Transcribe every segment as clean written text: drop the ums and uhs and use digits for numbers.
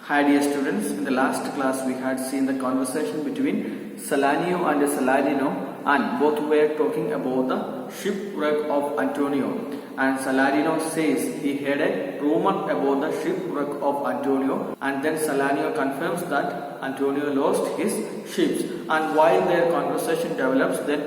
Hi dear students, in the last class we had seen the conversation between Salanio and Salarino, and both were talking about the shipwreck of Antonio, and Salarino says he had a rumor about the shipwreck of Antonio, and then Salanio confirms that Antonio lost his ships, and while their conversation develops, then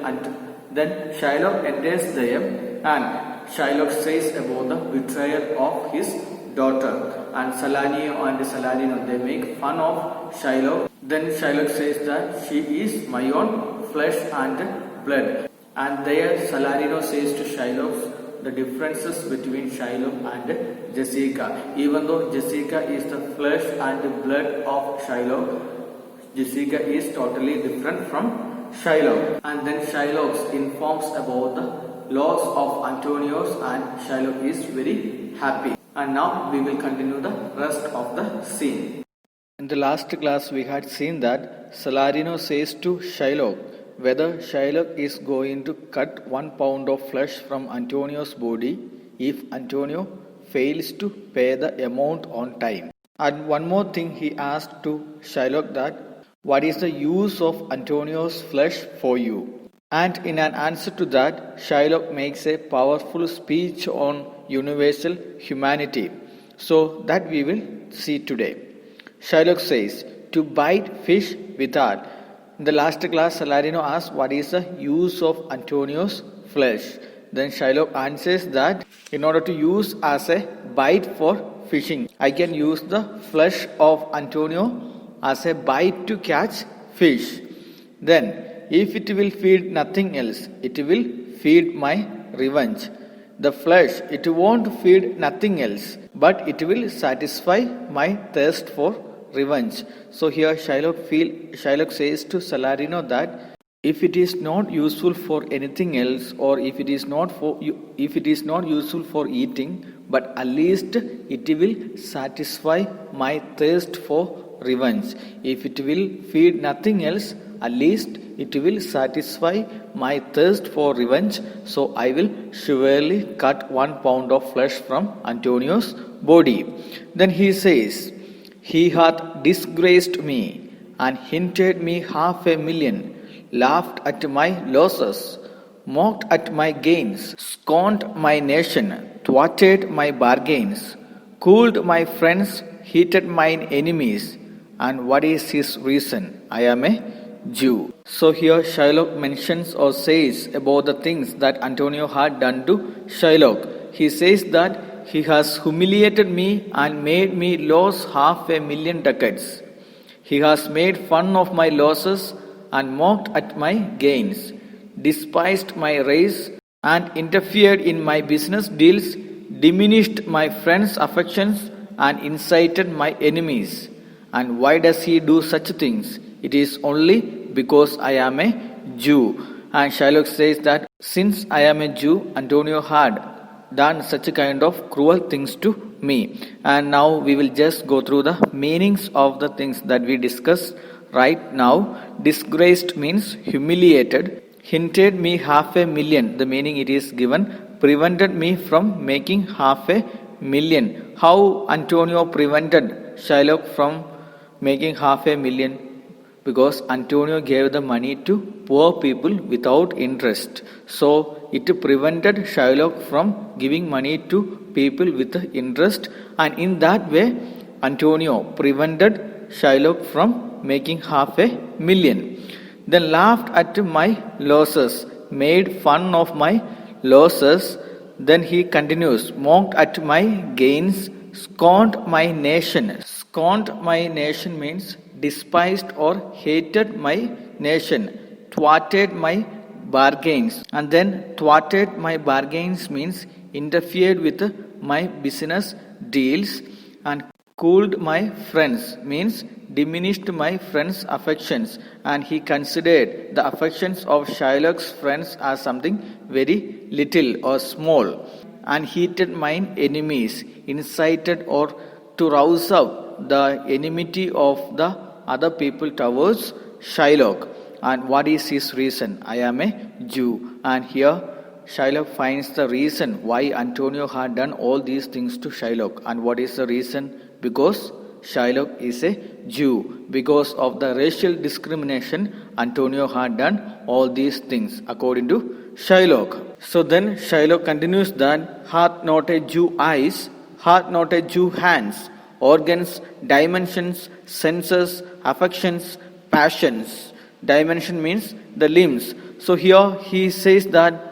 Shylock enters there, and Shylock says about the betrayal of his daughter, and Salanio and Salarino they make fun of Shylock. Then Shylock says that she is my own flesh and blood, and there Salarino says to Shylock the differences between Shylock and Jessica. Even though Jessica is the flesh and blood of Shylock, Jessica is totally different from Shylock. And then Shylock informs about the loss of Antonius, and Shylock is very happy. And now we will continue the rest of the scene. In the last class we had seen that Salarino says to Shylock whether Shylock is going to cut 1 pound of flesh from Antonio's body if Antonio fails to pay the amount on time. And one more thing he asked to Shylock that what is the use of Antonio's flesh for you? And in an answer to that, Shylock makes a powerful speech on universal humanity. So that we will see today. Shylock says, to bite fish with art. In the last class, Salarino asked what is the use of Antonio's flesh. Then Shylock answers that in order to use as a bite for fishing, I can use the flesh of Antonio as a bite to catch fish. Then, if it will feed nothing else, it will feed my revenge. The flesh, it won't feed nothing else, but it will satisfy my thirst for revenge. So here Shylock says to Salarino that if it is not useful for anything else, or if it is not useful for eating, but at least it will satisfy my thirst for revenge. If it will feed nothing else, at least it will satisfy my thirst for revenge. So I will surely cut 1 pound of flesh from Antonio's body. Then he says, he hath disgraced me and hinted me 500,000, laughed at my losses, mocked at my gains, scorned my nation, thwarted my bargains, cooled my friends, heated mine enemies. And what is his reason? I am a Jew. So here Shylock mentions or says about the things that Antonio had done to Shylock. He says that he has humiliated me and made me lose 500,000 ducats. He has made fun of my losses and mocked at my gains, despised my race and interfered in my business deals, diminished my friends' affections and incited my enemies. And why does he do such things? It is only because I am a Jew. And Shylock says that since I am a Jew, Antonio had done such a kind of cruel things to me. And now we will just go through the meanings of the things that we discussed right now. Disgraced means humiliated. Hinted me 500,000. The meaning it is given. Prevented me from making 500,000. How Antonio prevented Shylock from making 500,000? Because Antonio gave the money to poor people without interest. So it prevented Shylock from giving money to people with interest, and in that way Antonio prevented Shylock from making 500,000. Then laughed at my losses, made fun of my losses. Then he continues, mocked at my gains, scorned my nation. Scorned my nation means despised or hated my nation, thwarted my bargains. And then thwarted my bargains means interfered with my business deals. And cooled my friends means diminished my friends' affections. And he considered the affections of Shylock's friends as something very little or small. And heated mine enemies, incited or to rouse up the enmity of the other people towards Shylock. And what is his reason? I am a Jew. And here Shylock finds the reason why Antonio had done all these things to Shylock. And what is the reason? Because Shylock is a Jew. Because of the racial discrimination, Antonio had done all these things according to Shylock. So then Shylock continues that hath not a Jew eyes, hath not a Jew hands, organs, dimensions, senses, affections, passions. Dimension means the limbs. So here he says that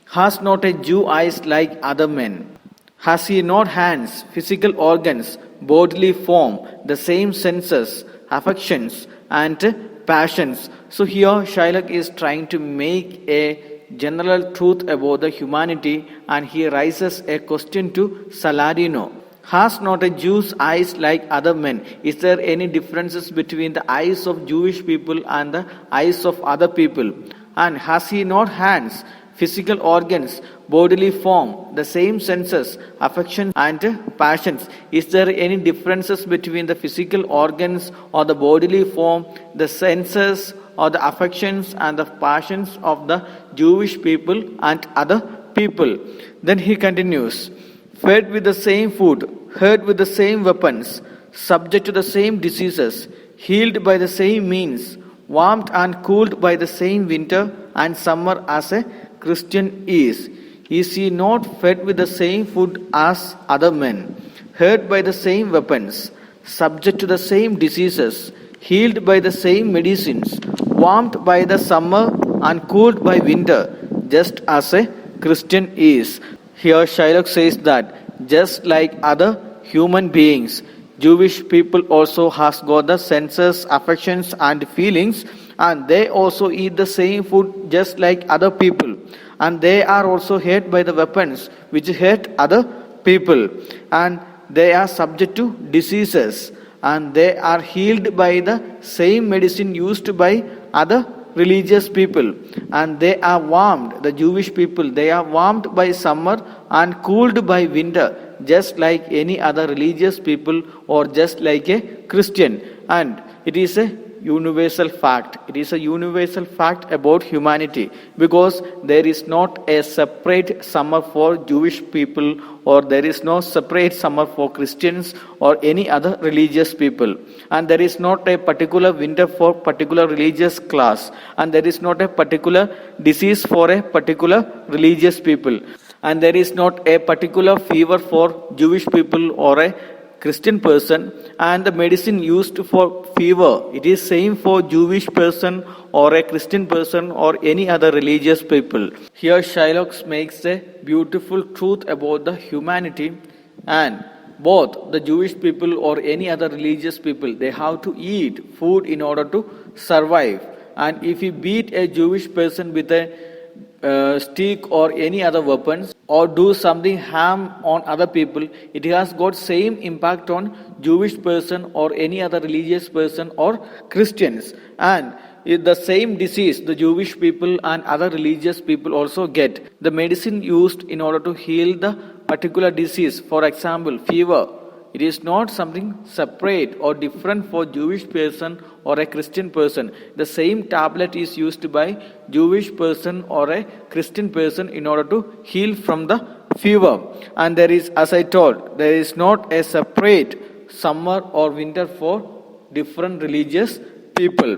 has not a Jew eyes like other men? Has he not hands, physical organs, bodily form, the same senses, affections, and passions? So here Shylock is trying to make a general truth about the humanity, and he raises a question to Saladino. Has not a Jew's eyes like other men? Is there any differences between the eyes of Jewish people and the eyes of other people? And has he not hands, physical organs, bodily form, the same senses, affections and passions? Is there any differences between the physical organs or the bodily form, the senses or the affections and the passions of the Jewish people and other people? Then he continues, fed with the same food, hurt with the same weapons, subject to the same diseases, healed by the same means, warmed and cooled by the same winter and summer as a Christian is he not fed with the same food as other men, hurt by the same weapons, subject to the same diseases, healed by the same medicines, warmed by the summer and cooled by winter, just as a Christian is? Here Shylock says that just like other human beings, Jewish people also has got the senses, affections and feelings, and they also eat the same food just like other people, and they are also hurt by the weapons which hurt other people, and they are subject to diseases, and they are healed by the same medicine used by other religious people, and they are warmed, the Jewish people, they are warmed by summer and cooled by winter, just like any other religious people or just like a Christian. And it is a universal fact. It is a universal fact about humanity, because there is not a separate summer for Jewish people, or there is no separate summer for Christians or any other religious people, and there is not a particular winter for particular religious class, and there is not a particular disease for a particular religious people, and there is not a particular fever for Jewish people or a Christian person, and the medicine used for fever, it is same for Jewish person or a Christian person or any other religious people. Here Shylock makes a beautiful truth about the humanity, and both the Jewish people or any other religious people, they have to eat food in order to survive. And if you beat a Jewish person with a stick or any other weapons, or do something harm on other people, it has got same impact on Jewish person or any other religious person or Christians. And the same disease the Jewish people and other religious people also get. The medicine used in order to heal the particular disease, for example fever, it is not something separate or different for Jewish person or a Christian person. The same tablet is used by Jewish person or a Christian person in order to heal from the fever. And there is, as I told, there is not a separate summer or winter for different religious people.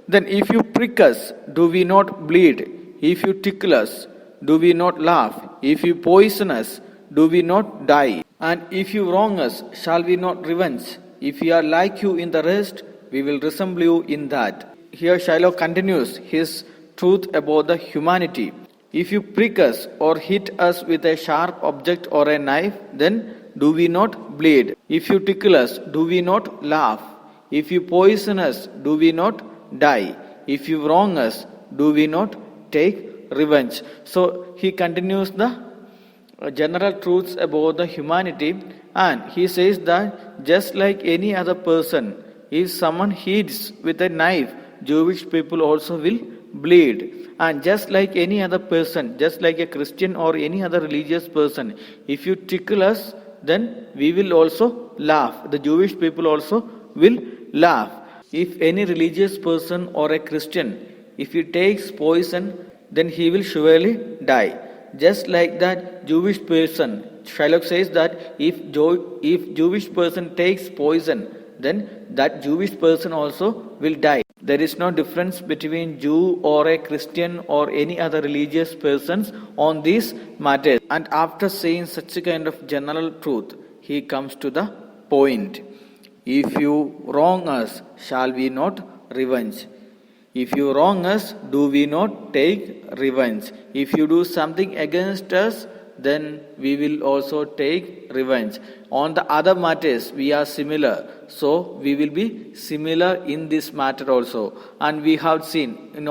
Then if you prick us, do we not bleed? If you tickle us, do we not laugh? If you poison us, do we not die? And if you wrong us, shall we not revenge? If we are like you in the rest, we will resemble you in that. Here Shylock continues his truth about the humanity. If you prick us or hit us with a sharp object or a knife, then do we not bleed? If you tickle us, do we not laugh? If you poison us, do we not die? If you wrong us, do we not take revenge? So he continues the general truths about the humanity, and he says that just like any other person, if someone hits with a knife, Jewish people also will bleed. And just like any other person, just like a Christian or any other religious person, if you tickle us, then we will also laugh. The Jewish people also will laugh. If any religious person or a Christian, if he takes poison, then he will surely die. Just like that Jewish person, Shylock says that if Jewish person takes poison, then that Jewish person also will die. There is no difference between Jew or a Christian or any other religious persons on these matters. And after saying such a kind of general truth, he comes to the point. If you wrong us, shall we not revenge? If you wrong us, do we not take revenge? If you do something against us, then we will also take revenge. On the other matters, we are similar. So we will be similar in this matter also. And we had seen the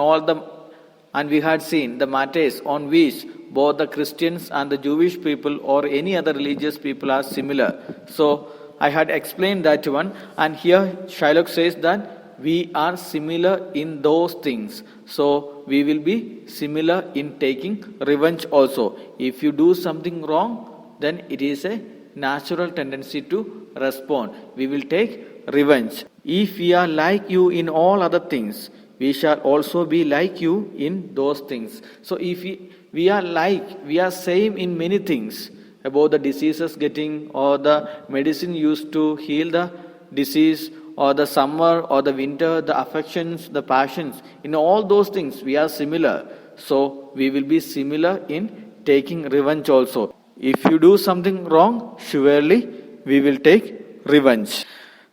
matters on which both the Christians and the Jewish people or any other religious people are similar. So I had explained that one, and here Shylock says that we are similar in those things. So we will be similar in taking revenge also. If you do something wrong, then it is a natural tendency to respond. We will take revenge. If we are like you in all other things, we shall also be like you in those things. So if we are same in many things, about the diseases getting or the medicine used to heal the disease, or the summer or the winter, the affections, the passions, in all those things we are similar. So we will be similar in taking revenge also. If you do something wrong, surely we will take revenge.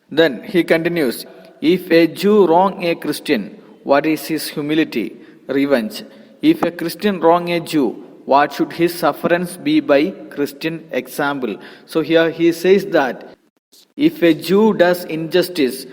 Then he continues, if a Jew wrong a Christian, what is his humility? Revenge. If a Christian wrong a Jew, what should his sufferance be by Christian example? So here he says that if a Jew does injustice,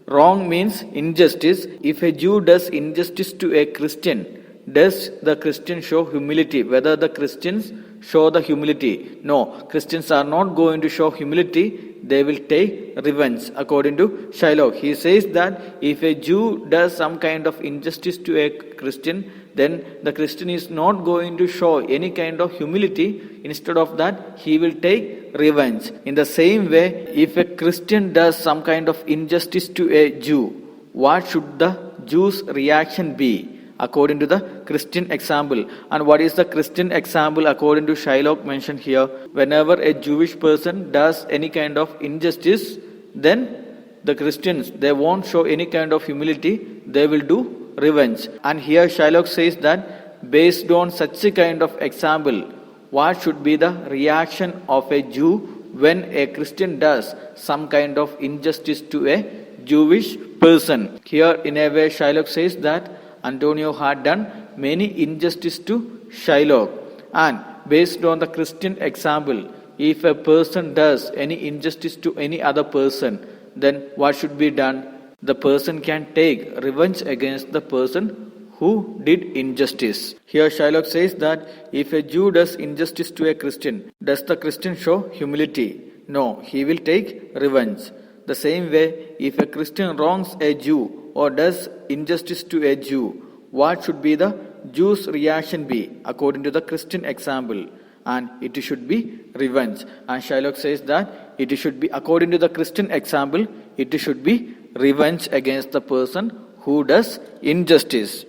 wrong means injustice. If a Jew does injustice to a Christian, does the Christian show humility? Whether the Christians show the humility? No, Christians are not going to show humility. They will take revenge. According to Shylock, he says that if a Jew does some kind of injustice to a Christian, then the Christian is not going to show any kind of humility. Instead of that, he will take revenge. In the same way, if a Christian does some kind of injustice to a Jew, what should the Jew's reaction be? According to the Christian example. And what is the Christian example according to Shylock mentioned here? Whenever a Jewish person does any kind of injustice, then the Christians, they won't show any kind of humility. They will do revenge. And here Shylock says that based on such a kind of example, what should be the reaction of a Jew when a Christian does some kind of injustice to a Jewish person? Here in a way Shylock says that Antonio had done many injustice to Shylock, and based on the Christian example, if a person does any injustice to any other person, then what should be done? The person can take revenge against the person who did injustice. Here Shylock says that if a Jew does injustice to a Christian, does the Christian show humility? No, he will take revenge. The same way, if a Christian wrongs a Jew or does injustice to a Jew, what should be the Jew's reaction be according to the Christian example? And it should be revenge. And Shylock says that it should be, according to the Christian example, it should be revenge against the person who does injustice.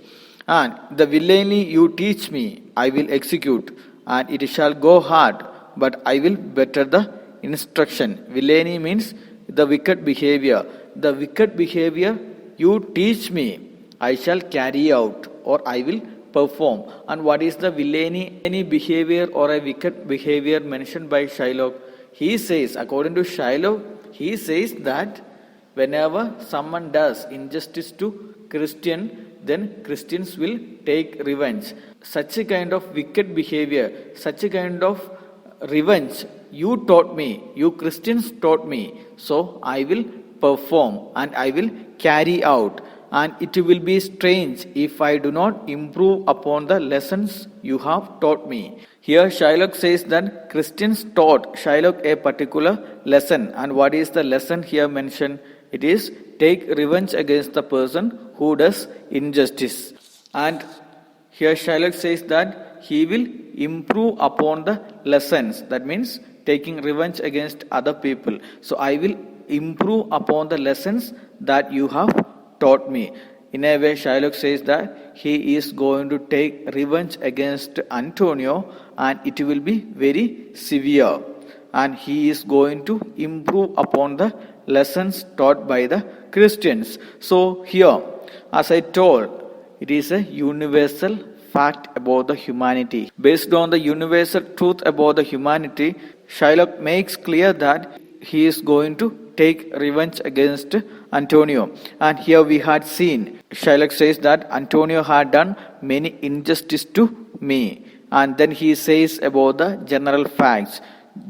And the villainy you teach me, I will execute, and it shall go hard, but I will better the instruction. Villainy means the wicked behavior. The wicked behavior you teach me, I shall carry out, or I will perform. And what is the villainy, any behavior or a wicked behavior mentioned by Shylock? He says, according to Shylock, he says that whenever someone does injustice to Christian, then Christians will take revenge. Such a kind of wicked behavior, such a kind of revenge, you taught me, you Christians taught me, so I will perform and I will carry out. And it will be strange if I do not improve upon the lessons you have taught me. Here Shylock says that Christians taught Shylock a particular lesson. And what is the lesson here mentioned? It is take revenge against the person who does injustice. And here Shylock says that he will improve upon the lessons. That means taking revenge against other people. So I will improve upon the lessons that you have taught me. In a way, Shylock says that he is going to take revenge against Antonio, and it will be very severe. and he is going to improve upon the lessons taught by the Christians. So here, as I told, it is a universal fact about the humanity. Based on the universal truth about the humanity, Shylock makes clear that he is going to take revenge against Antonio. And here we had seen, Shylock says that Antonio had done many injustice to me. And then he says about the general facts.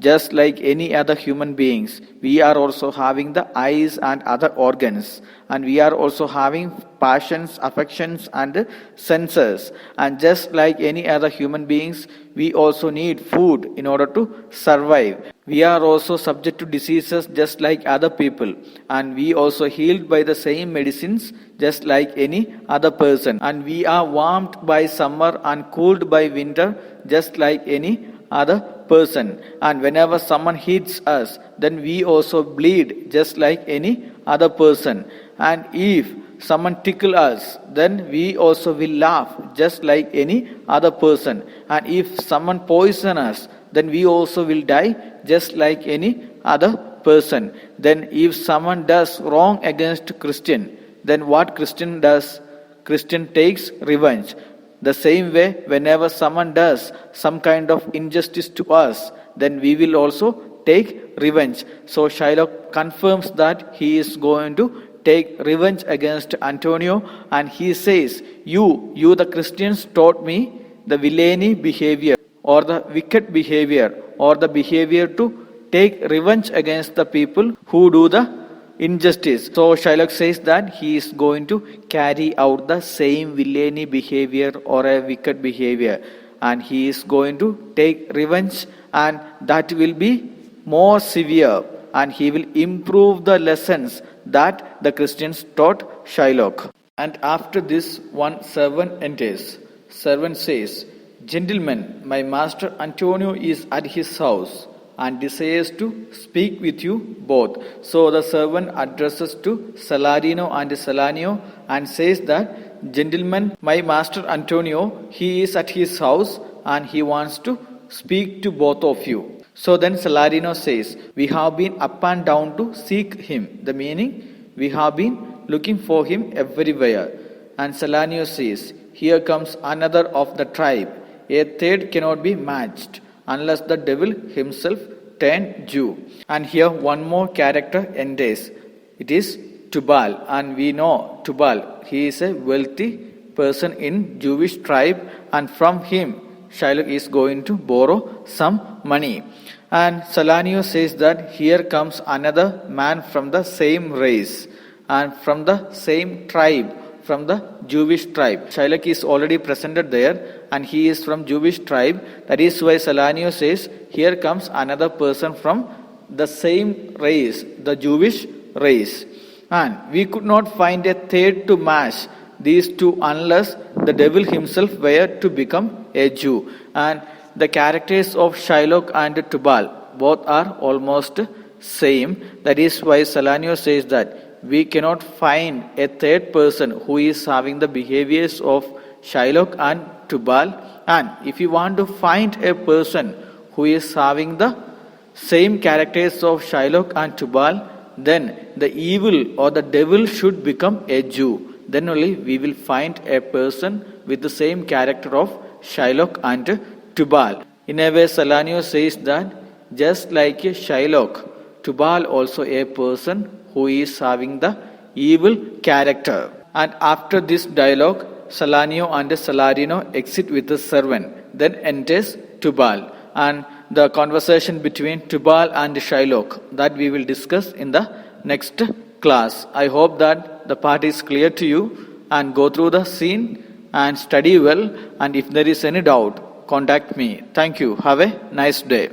Just like any other human beings, we are also having the eyes and other organs, and we are also having passions, affections, and senses. And just like any other human beings, we also need food in order to survive. We are also subject to diseases just like other people, and we also healed by the same medicines just like any other person. And we are warmed by summer and cooled by winter just like any other person. And whenever someone hits us, then we also bleed just like any other person. And if someone tickle us, then we also will laugh just like any other person. And if someone poison us, then we also will die just like any other person. Then if someone does wrong against Christian, then what Christian does? Christian takes revenge. The same way, whenever someone does some kind of injustice to us, then we will also take revenge. So Shylock confirms that he is going to take revenge against Antonio, and he says, you the Christians taught me the villainy behavior or the wicked behavior or the behavior to take revenge against the people who do the injustice. So Shylock says that he is going to carry out the same villainy behavior or a wicked behavior, and he is going to take revenge, and that will be more severe, and he will improve the lessons that the Christians taught Shylock. And after this, one servant enters. Servant says, "Gentlemen, my master Antonio is at his house and desires to speak with you both." So the servant addresses to Salarino and Salanio and says that, "Gentlemen, my master Antonio, he is at his house and he wants to speak to both of you." So then Salarino says, "We have been up and down to seek him." The meaning, we have been looking for him everywhere. And Salanio says, "Here comes another of the tribe. A third cannot be matched unless the devil himself turned Jew." And here one more character enters. It is Tubal, and we know Tubal. He is a wealthy person in Jewish tribe, and from him Shylock is going to borrow some money. And Salanio says that here comes another man from the same race and from the same tribe, from the Jewish tribe. Shylock is already presented there, and he is from Jewish tribe. That is why Salanio says, here comes another person from the same race, the Jewish race. And we could not find a third to match these two unless the devil himself were to become a Jew. And the characters of Shylock and Tubal, both are almost same. That is why Salanio says that we cannot find a third person who is having the behaviors of Shylock and Tubal. And if you want to find a person who is having the same characters of Shylock and Tubal, then the evil or the devil should become a Jew. Then only we will find a person with the same character of Shylock and Tubal. In a way, Salanio says that just like a Shylock, Tubal also a person who is having the evil character. And after this dialogue, Salanio and Salarino exit with the servant. Then enters Tubal. And the conversation between Tubal and Shylock, that we will discuss in the next class. I hope that the part is clear to you, and go through the scene and study well. And if there is any doubt, contact me. Thank you. Have a nice day.